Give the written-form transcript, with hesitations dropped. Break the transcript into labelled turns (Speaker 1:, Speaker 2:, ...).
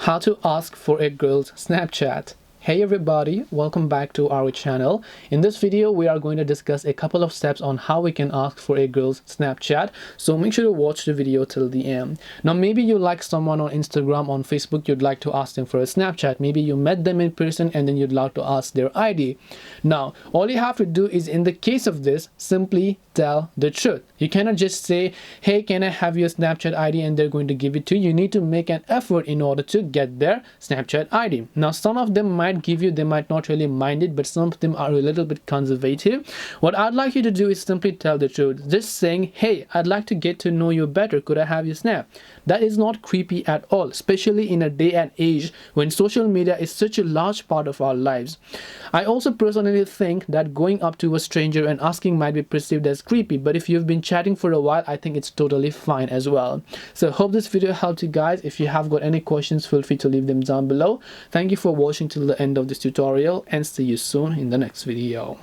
Speaker 1: How to ask for a girl's Snapchat. Hey everybody, welcome back to our channel. In this video we are going to discuss a couple of steps on how we can ask for a girl's Snapchat, so make sure to watch the video till the end. Now maybe you like someone on Instagram, on Facebook, you'd like to ask them for a Snapchat. Maybe you met them in person and then you'd like to ask their ID. Now all you have to do is, in the case of this, simply tell the truth. You cannot just say, hey, can I have your Snapchat ID, and they're going to give it to you. You need to make an effort in order to get their Snapchat ID. Now some of them might give you, they might not really mind it, but some of them are a little bit conservative. What I'd like you to do is simply tell the truth. Just saying, hey, I'd like to get to know you better, could I have your Snap? That is not creepy at all, especially in a day and age when social media is such a large part of our lives. I also personally think that going up to a stranger and asking might be perceived as creepy, but if you've been chatting for a while, I think it's totally fine as well. So hope this video helped you guys. If you have got any questions, feel free to leave them down below. Thank you for watching till the end of this tutorial, and see you soon in the next video.